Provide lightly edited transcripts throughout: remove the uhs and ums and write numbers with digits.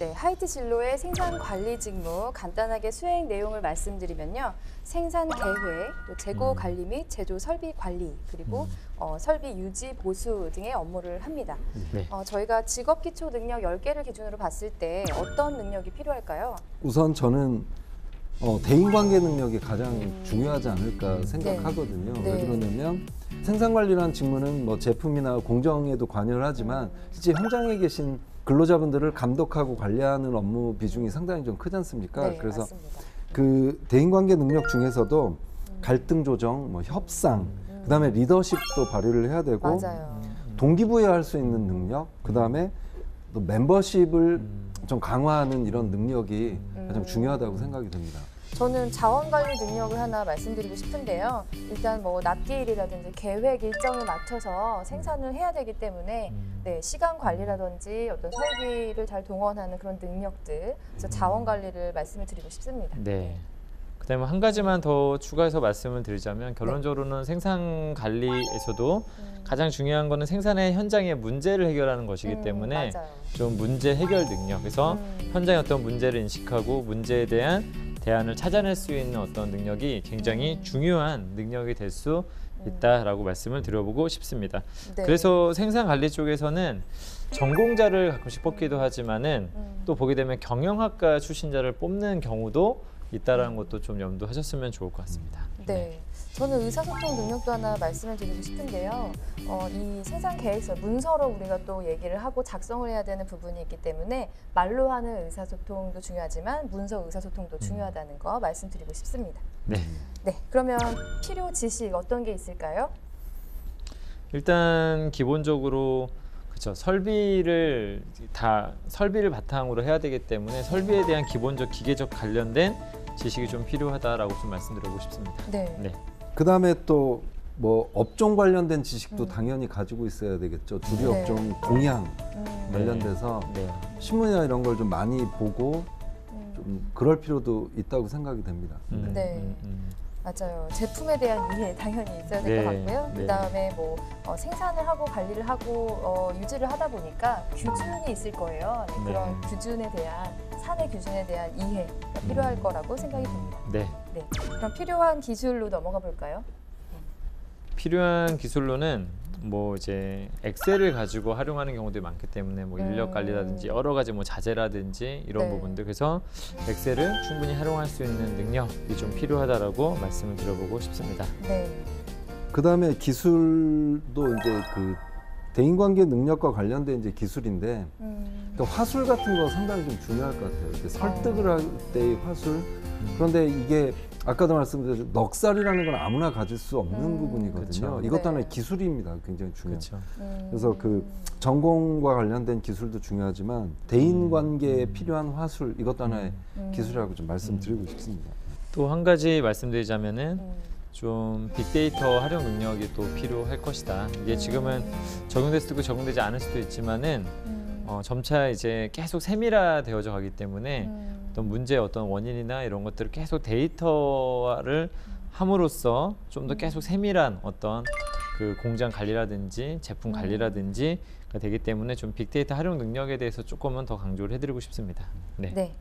네, 하이트 진로의 생산 관리 직무 간단하게 수행 내용을 말씀드리면요. 생산 계획, 또 재고 관리 및 제조 설비 관리, 그리고 설비 유지 보수 등의 업무를 합니다. 네. 저희가 직업 기초 능력 10개를 기준으로 봤을 때 어떤 능력이 필요할까요? 우선 저는 대인관계 능력이 가장 중요하지 않을까 생각하거든요. 네. 왜 그러냐면 생산관리라는 직무는 뭐 제품이나 공정에도 관여를 하지만 실제 현장에 계신 근로자분들을 감독하고 관리하는 업무 비중이 상당히 좀 크지 않습니까? 네, 그래서 맞습니다. 그 대인관계 능력 중에서도 갈등 조정, 뭐 협상, 그다음에 리더십도 발휘를 해야 되고 맞아요. 동기부여할 수 있는 능력, 그다음에 또 멤버십을 좀 강화하는 이런 능력이 가장 중요하다고 생각이 됩니다. 저는 자원관리 능력을 하나 말씀드리고 싶은데요. 일단 뭐 납기일이라든지 계획 일정에 맞춰서 생산을 해야 되기 때문에 네, 시간 관리라든지 어떤 설비를 잘 동원하는 그런 능력들, 그래서 자원관리를 말씀을 드리고 싶습니다. 네. 그다음에 한 가지만 더 추가해서 말씀을 드리자면 결론적으로는 생산 관리에서도 가장 중요한 거는 생산의 현장의 문제를 해결하는 것이기 때문에 맞아요. 좀 문제 해결 능력, 그래서 현장의 어떤 문제를 인식하고 문제에 대한 대안을 찾아낼 수 있는 어떤 능력이 굉장히 중요한 능력이 될 수 있다라고 말씀을 드려보고 싶습니다. 네. 그래서 생산 관리 쪽에서는 전공자를 가끔씩 뽑기도 하지만은 또 보게 되면 경영학과 출신자를 뽑는 경우도 있다라는 것도 좀 염두하셨으면 좋을 것 같습니다. 네. 저는 의사소통 능력도 하나 말씀을 드리고 싶은데요. 이 생산 계획서, 문서로 우리가 또 얘기를 하고 작성을 해야 되는 부분이 있기 때문에 말로 하는 의사소통도 중요하지만 문서 의사소통도 중요하다는 거 말씀드리고 싶습니다. 네. 네, 그러면 필요 지식 어떤 게 있을까요? 일단 기본적으로 그렇죠. 설비를 바탕으로 해야 되기 때문에 설비에 대한 기본적 기계적 관련된 지식이 좀 필요하다라고 좀 말씀드리고 싶습니다. 네. 네. 그다음에 또 뭐 업종 관련된 지식도 당연히 가지고 있어야 되겠죠. 주류 네. 업종 동향 관련돼서 네. 신문이나 이런 걸 좀 많이 보고 좀 그럴 필요도 있다고 생각이 됩니다. 네. 맞아요. 제품에 대한 이해 당연히 있어야 될 것 네, 같고요. 네. 그다음에 뭐 생산을 하고 관리를 하고 유지를 하다 보니까 규준이 있을 거예요. 네, 그런 규준에 대한 사내 규준에 대한 이해가 필요할 거라고 생각이 듭니다. 네. 네. 그럼 필요한 기술로 넘어가 볼까요? 필요한 기술로는 뭐 이제 엑셀을 가지고 활용하는 경우도 많기 때문에 뭐 인력 관리라든지 여러 가지 뭐 자재라든지 이런 네. 부분들, 그래서 엑셀을 충분히 활용할 수 있는 능력이 좀 필요하다라고 말씀을 드려보고 싶습니다. 네. 그다음에 기술도 이제 그 대인관계 능력과 관련된 이제 기술인데 그러니까 화술 같은 거 상당히 좀 중요할 것 같아요. 이렇게 설득을 할 때의 화술. 그런데 이게 아까도 말씀드렸듯이 넉살이라는 건 아무나 가질 수 없는 부분이거든요. 그쵸. 이것도 네. 하나의 기술입니다. 굉장히 중요해요. 그렇죠. 그래서 그 전공과 관련된 기술도 중요하지만 대인관계에 필요한 화술, 이것도 하나의 기술이라고 좀 말씀드리고 싶습니다. 또 한 가지 말씀드리자면은 좀 빅데이터 활용 능력이 또 필요할 것이다. 이게 지금은 적용될 수도 있고 적용되지 않을 수도 있지만은 점차 이제 계속 세밀화되어져 가기 때문에 어떤 문제의 어떤 원인이나 이런 것들을 계속 데이터화를 함으로써 좀 더 계속 세밀한 어떤 그 공장 관리라든지 제품 관리라든지가 되기 때문에 좀 빅데이터 활용 능력에 대해서 조금은 더 강조를 해드리고 싶습니다. 네. 네.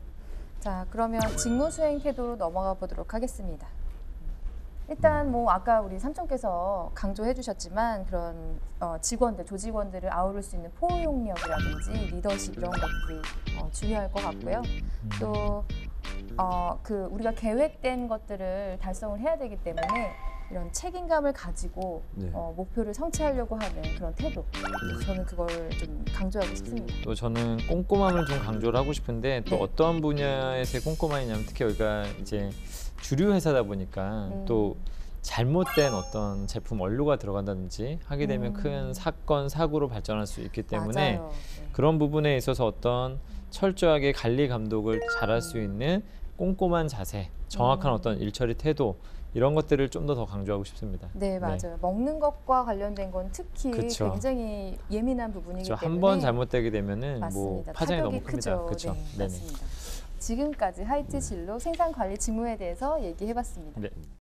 자, 그러면 직무 수행 태도로 넘어가 보도록 하겠습니다. 일단 뭐 아까 우리 삼촌께서 강조해 주셨지만 그런 직원들, 조직원들을 아우를 수 있는 포용력이라든지 리더십 이런 것들이 중요할 것 같고요. 또 그 우리가 계획된 것들을 달성을 해야 되기 때문에 이런 책임감을 가지고 네. 목표를 성취하려고 하는 그런 태도, 저는 그걸 좀 강조하고 싶습니다. 또 저는 꼼꼼함을 좀 강조를 하고 싶은데 또 네. 어떠한 분야에서의 꼼꼼함이냐면 특히 여기가 이제 주류 회사다 보니까 또 잘못된 어떤 제품 원료가 들어간다든지 하게 되면 큰 사건, 사고로 발전할 수 있기 때문에 맞아요. 네. 그런 부분에 있어서 어떤 철저하게 관리 감독을 잘할 수 있는 꼼꼼한 자세, 정확한 어떤 일처리 태도, 이런 것들을 좀 더 강조하고 싶습니다. 네, 맞아요. 먹는 것과 관련된 건 특히 그쵸. 굉장히 예민한 부분이기 때문에 한 번 잘못되게 되면은 뭐 맞습니다. 파장이 타격이 너무 큽니다. 크죠. 그렇죠. 네, 맞습니다. 지금까지 하이트 진로 생산 관리 직무에 대해서 얘기해봤습니다. 네.